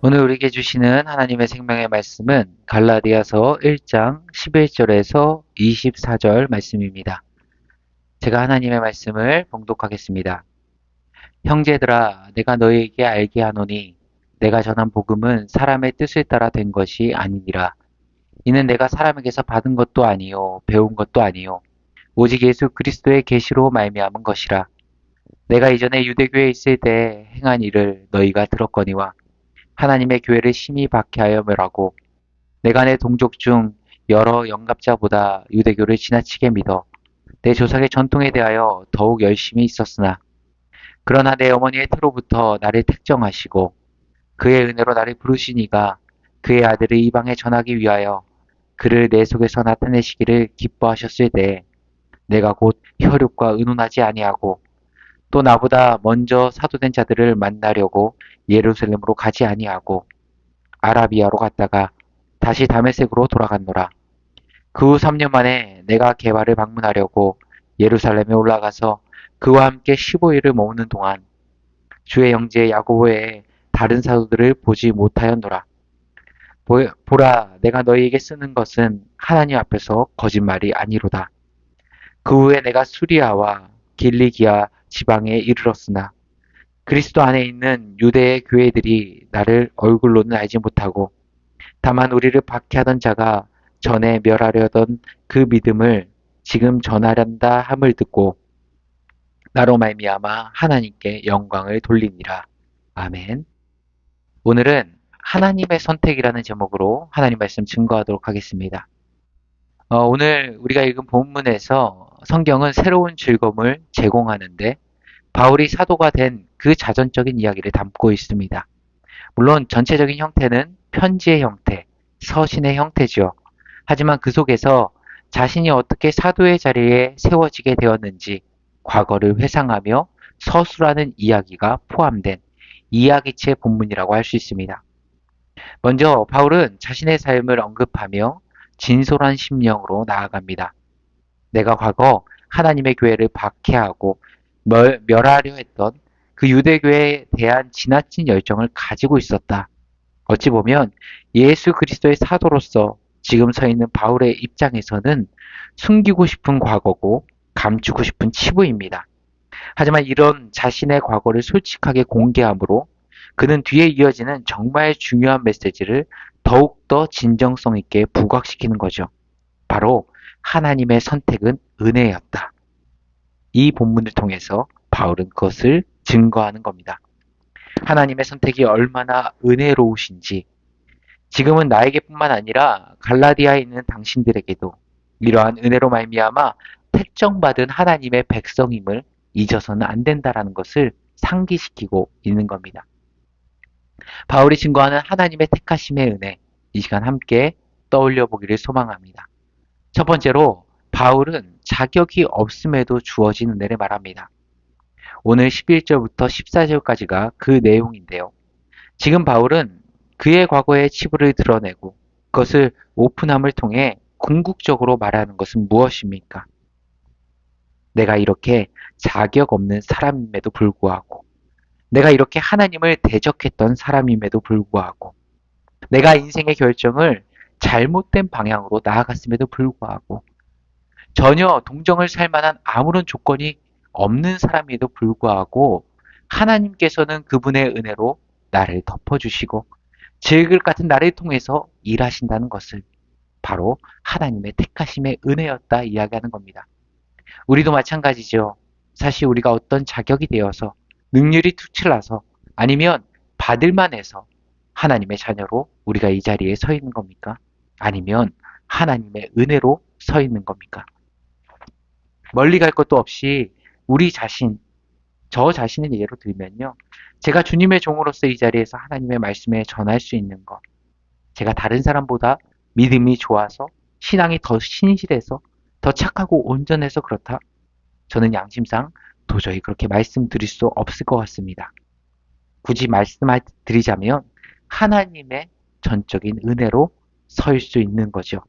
오늘 우리에게 주시는 하나님의 생명의 말씀은 갈라디아서 1장 11절에서 24절 말씀입니다. 제가 하나님의 말씀을 봉독하겠습니다. 형제들아, 내가 너희에게 알게 하노니 내가 전한 복음은 사람의 뜻을 따라 된 것이 아니니라. 이는 내가 사람에게서 받은 것도 아니요 배운 것도 아니요 오직 예수 그리스도의 계시로 말미암은 것이라. 내가 이전에 유대교에 있을 때 행한 일을 너희가 들었거니와 하나님의 교회를 심히 박해하여 멸하고 내가 내 동족 중 여러 영갑자보다 유대교를 지나치게 믿어 내 조상의 전통에 대하여 더욱 열심히 있었으나 그러나 내 어머니의 태로부터 나를 택정하시고 그의 은혜로 나를 부르시니가 그의 아들을 이방에 전하기 위하여 그를 내 속에서 나타내시기를 기뻐하셨을 때 내가 곧 혈육과 의논하지 아니하고 또 나보다 먼저 사도된 자들을 만나려고 예루살렘으로 가지 아니하고 아라비아로 갔다가 다시 다메섹으로 돌아갔노라. 그 후 3년 만에 내가 게바를 방문하려고 예루살렘에 올라가서 그와 함께 15일을 머무는 동안 주의 형제 야고보 외에 다른 사도들을 보지 못하였노라. 보라, 내가 너희에게 쓰는 것은 하나님 앞에서 거짓말이 아니로다. 그 후에 내가 수리아와 길리기아 지방에 이르렀으나 그리스도 안에 있는 유대의 교회들이 나를 얼굴로는 알지 못하고 다만 우리를 박해하던 자가 전에 멸하려던 그 믿음을 지금 전하련다 함을 듣고 나로 말미암아 하나님께 영광을 돌리니라. 아멘. 오늘은 하나님의 선택이라는 제목으로 하나님 말씀 증거하도록 하겠습니다. 오늘 우리가 읽은 본문에서 성경은 새로운 즐거움을 제공하는데 바울이 사도가 된 그 자전적인 이야기를 담고 있습니다. 물론 전체적인 형태는 편지의 형태, 서신의 형태죠. 하지만 그 속에서 자신이 어떻게 사도의 자리에 세워지게 되었는지 과거를 회상하며 서술하는 이야기가 포함된 이야기체 본문이라고 할 수 있습니다. 먼저 바울은 자신의 삶을 언급하며 진솔한 심령으로 나아갑니다. 내가 과거 하나님의 교회를 박해하고 멸하려 했던 그 유대교에 대한 지나친 열정을 가지고 있었다. 어찌 보면 예수 그리스도의 사도로서 지금 서 있는 바울의 입장에서는 숨기고 싶은 과거고 감추고 싶은 치부입니다. 하지만 이런 자신의 과거를 솔직하게 공개함으로 그는 뒤에 이어지는 정말 중요한 메시지를 더욱더 진정성 있게 부각시키는 거죠. 바로 하나님의 선택은 은혜였다. 이 본문을 통해서 바울은 그것을 증거하는 겁니다. 하나님의 선택이 얼마나 은혜로우신지 지금은 나에게뿐만 아니라 갈라디아에 있는 당신들에게도 이러한 은혜로 말미암아 택정받은 하나님의 백성임을 잊어서는 안 된다라는 것을 상기시키고 있는 겁니다. 바울이 증거하는 하나님의 택하심의 은혜, 이 시간 함께 떠올려 보기를 소망합니다. 첫 번째로 바울은 자격이 없음에도 주어진 은혜를 말합니다. 오늘 11절부터 14절까지가 그 내용인데요. 지금 바울은 그의 과거의 치부를 드러내고 그것을 오픈함을 통해 궁극적으로 말하는 것은 무엇입니까? 내가 이렇게 자격 없는 사람임에도 불구하고 내가 이렇게 하나님을 대적했던 사람임에도 불구하고 내가 인생의 결정을 잘못된 방향으로 나아갔음에도 불구하고 전혀 동정을 살 만한 아무런 조건이 없는 사람에도 불구하고 하나님께서는 그분의 은혜로 나를 덮어주시고 질글 같은 나를 통해서 일하신다는 것을 바로 하나님의 택하심의 은혜였다 이야기하는 겁니다. 우리도 마찬가지죠. 사실 우리가 어떤 자격이 되어서 능률이 투철나서 아니면 받을만 해서 하나님의 자녀로 우리가 이 자리에 서 있는 겁니까? 아니면 하나님의 은혜로 서 있는 겁니까? 멀리 갈 것도 없이 우리 자신, 저 자신을 예로 들면요. 제가 주님의 종으로서 이 자리에서 하나님의 말씀에 전할 수 있는 것. 제가 다른 사람보다 믿음이 좋아서 신앙이 더 신실해서 더 착하고 온전해서 그렇다. 저는 양심상 도저히 그렇게 말씀드릴 수 없을 것 같습니다. 굳이 말씀드리자면 하나님의 전적인 은혜로 설 수 있는 거죠.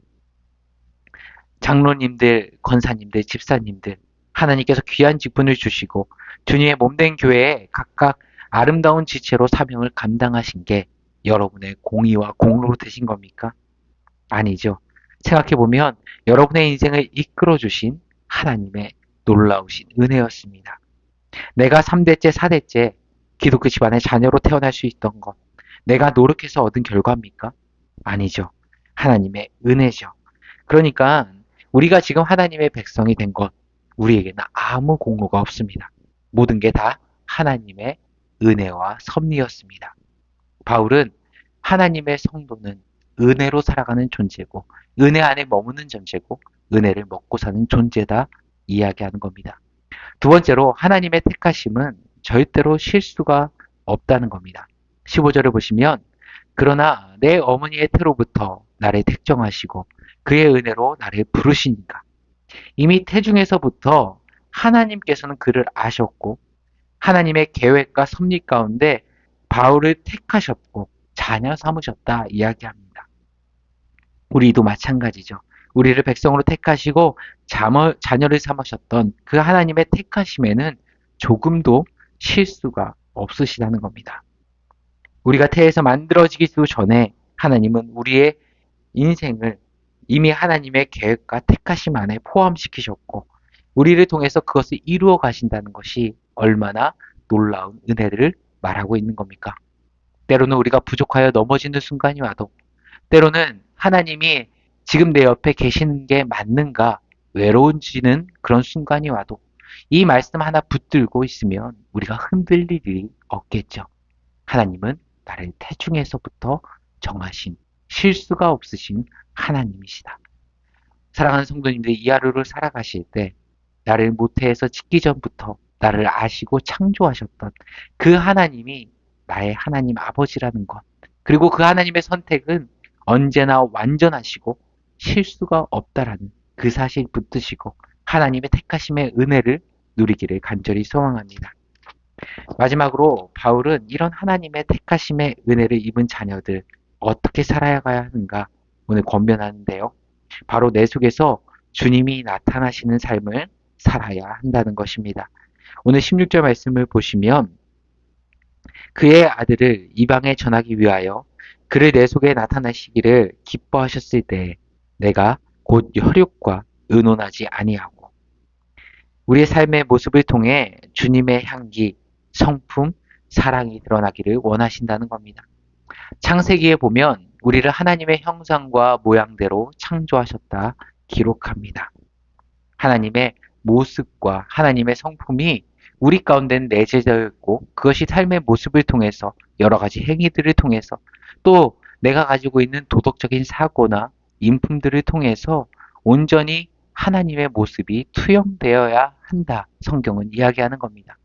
장로님들, 권사님들, 집사님들, 하나님께서 귀한 직분을 주시고 주님의 몸된 교회에 각각 아름다운 지체로 사명을 감당하신 게 여러분의 공의와 공로로 되신 겁니까? 아니죠. 생각해보면 여러분의 인생을 이끌어주신 하나님의 놀라우신 은혜였습니다. 내가 3대째, 4대째 기독교 집안의 자녀로 태어날 수 있던 것, 내가 노력해서 얻은 결과입니까? 아니죠. 하나님의 은혜죠. 그러니까 우리가 지금 하나님의 백성이 된 것, 우리에게는 아무 공로가 없습니다. 모든 게 다 하나님의 은혜와 섭리였습니다. 바울은 하나님의 성도는 은혜로 살아가는 존재고, 은혜 안에 머무는 존재고, 은혜를 먹고 사는 존재다 이야기하는 겁니다. 두 번째로 하나님의 택하심은 절대로 실수가 없다는 겁니다. 15절을 보시면 그러나 내 어머니의 태로부터 나를 택정하시고 그의 은혜로 나를 부르시니까 이미 태중에서부터 하나님께서는 그를 아셨고 하나님의 계획과 섭리 가운데 바울을 택하셨고 자녀 삼으셨다 이야기합니다. 우리도 마찬가지죠. 우리를 백성으로 택하시고 자녀를 삼으셨던 그 하나님의 택하심에는 조금도 실수가 없으시다는 겁니다. 우리가 태에서 만들어지기도 전에 하나님은 우리의 인생을 이미 하나님의 계획과 택하심 안에 포함시키셨고 우리를 통해서 그것을 이루어 가신다는 것이 얼마나 놀라운 은혜를 말하고 있는 겁니까? 때로는 우리가 부족하여 넘어지는 순간이 와도 때로는 하나님이 지금 내 옆에 계시는 게 맞는가 외로워지는 그런 순간이 와도 이 말씀 하나 붙들고 있으면 우리가 흔들릴 일이 없겠죠. 하나님은 나를 태중에서부터 정하신 실수가 없으신 하나님이시다. 사랑하는 성도님들 이 하루를 살아가실 때 나를 모태에서 짓기 전부터 나를 아시고 창조하셨던 그 하나님이 나의 하나님 아버지라는 것 그리고 그 하나님의 선택은 언제나 완전하시고 실수가 없다라는 그 사실 붙드시고 하나님의 택하심의 은혜를 누리기를 간절히 소망합니다. 마지막으로 바울은 이런 하나님의 택하심의 은혜를 입은 자녀들 어떻게 살아야 하는가 오늘 권면하는데요. 바로 내 속에서 주님이 나타나시는 삶을 살아야 한다는 것입니다. 오늘 16절 말씀을 보시면 그의 아들을 이방에 전하기 위하여 그를 내 속에 나타나시기를 기뻐하셨을 때 내가 곧 혈육과 의논하지 아니하고 우리의 삶의 모습을 통해 주님의 향기, 성품, 사랑이 드러나기를 원하신다는 겁니다. 창세기에 보면 우리를 하나님의 형상과 모양대로 창조하셨다 기록합니다. 하나님의 모습과 하나님의 성품이 우리 가운데는 내재되어 있고 그것이 삶의 모습을 통해서 여러 가지 행위들을 통해서 또 내가 가지고 있는 도덕적인 사고나 인품들을 통해서 온전히 하나님의 모습이 투영되어야 한다. 성경은 이야기하는 겁니다.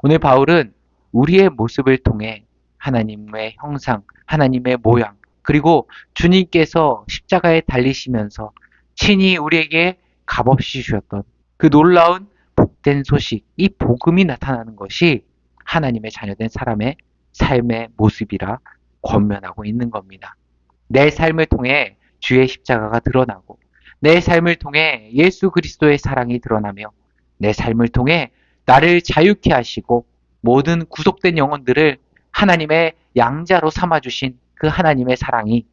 오늘 바울은 우리의 모습을 통해 하나님의 형상, 하나님의 모양, 그리고 주님께서 십자가에 달리시면서 친히 우리에게 값없이 주셨던 그 놀라운 복된 소식, 이 복음이 나타나는 것이 하나님의 자녀된 사람의 삶의 모습이라 권면하고 있는 겁니다. 내 삶을 통해 주의 십자가가 드러나고 내 삶을 통해 예수 그리스도의 사랑이 드러나며 내 삶을 통해 나를 자유케 하시고 모든 구속된 영혼들을 하나님의 양자로 삼아주신 그 하나님의 사랑이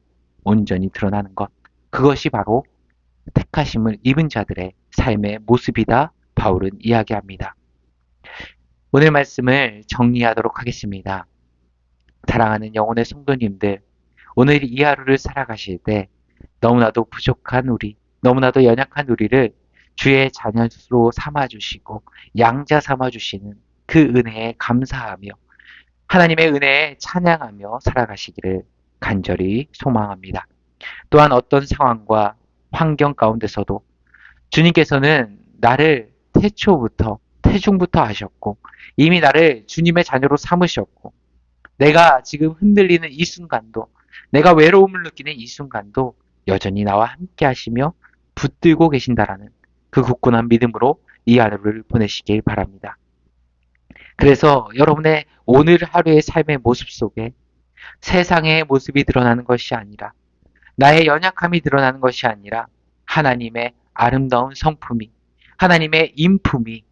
온전히 드러나는 것. 그것이 바로 택하심을 입은 자들의 삶의 모습이다. 바울은 이야기합니다. 오늘 말씀을 정리하도록 하겠습니다. 사랑하는 영혼의 성도님들, 오늘 이 하루를 살아가실 때 너무나도 부족한 우리, 너무나도 연약한 우리를 주의 자녀로 삼아주시고 양자 삼아주시는 그 은혜에 감사하며 하나님의 은혜에 찬양하며 살아가시기를 간절히 소망합니다. 또한 어떤 상황과 환경 가운데서도 주님께서는 나를 태중부터 아셨고 이미 나를 주님의 자녀로 삼으셨고 내가 지금 흔들리는 이 순간도 내가 외로움을 느끼는 이 순간도 여전히 나와 함께 하시며 붙들고 계신다라는 그 굳건한 믿음으로 이 하루를 보내시길 바랍니다. 그래서 여러분의 오늘 하루의 삶의 모습 속에 세상의 모습이 드러나는 것이 아니라 나의 연약함이 드러나는 것이 아니라 하나님의 아름다운 성품이 하나님의 인품이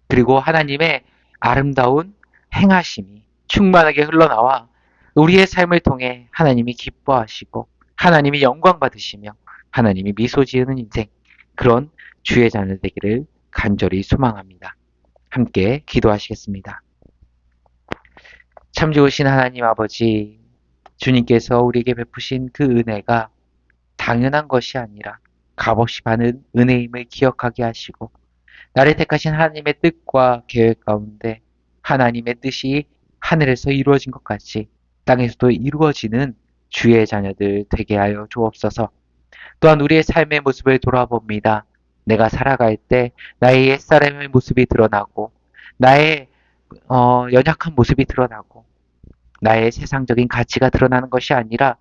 그리고 하나님의 아름다운 행하심이 충만하게 흘러나와 우리의 삶을 통해 하나님이 기뻐하시고 하나님이 영광 받으시며 하나님이 미소 지으는 인생, 그런 주의 자녀 되기를 간절히 소망합니다. 함께 기도하시겠습니다. 참 좋으신 하나님 아버지, 주님께서 우리에게 베푸신 그 은혜가 당연한 것이 아니라 값없이 받은 은혜임을 기억하게 하시고, 나를 택하신 하나님의 뜻과 계획 가운데 하나님의 뜻이 하늘에서 이루어진 것 같이 땅에서도 이루어지는 주의 자녀들 되게 하여 주옵소서. 또한 우리의 삶의 모습을 돌아봅니다. 내가 살아갈 때 나의 옛사람의 모습이 드러나고 나의 연약한 모습이 드러나고 나의 세상적인 가치가 드러나는 것이 아니라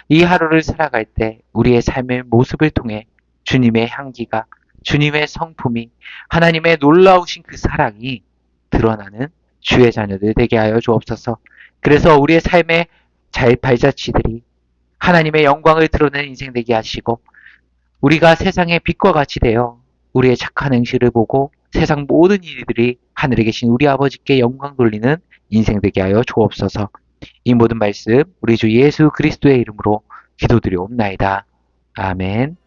이 하루를 살아갈 때 우리의 삶의 모습을 통해 주님의 향기가, 주님의 성품이, 하나님의 놀라우신 그 사랑이 드러나는 주의 자녀들 되게 하여 주옵소서. 그래서 우리의 삶의 발자취들이 하나님의 영광을 드러내는 인생 되게 하시고, 우리가 세상의 빛과 같이 되어 우리의 착한 행실을 보고 세상 모든 이들이 하늘에 계신 우리 아버지께 영광 돌리는 인생 되게 하여 주옵소서. 이 모든 말씀 우리 주 예수 그리스도의 이름으로 기도드리옵나이다. 아멘.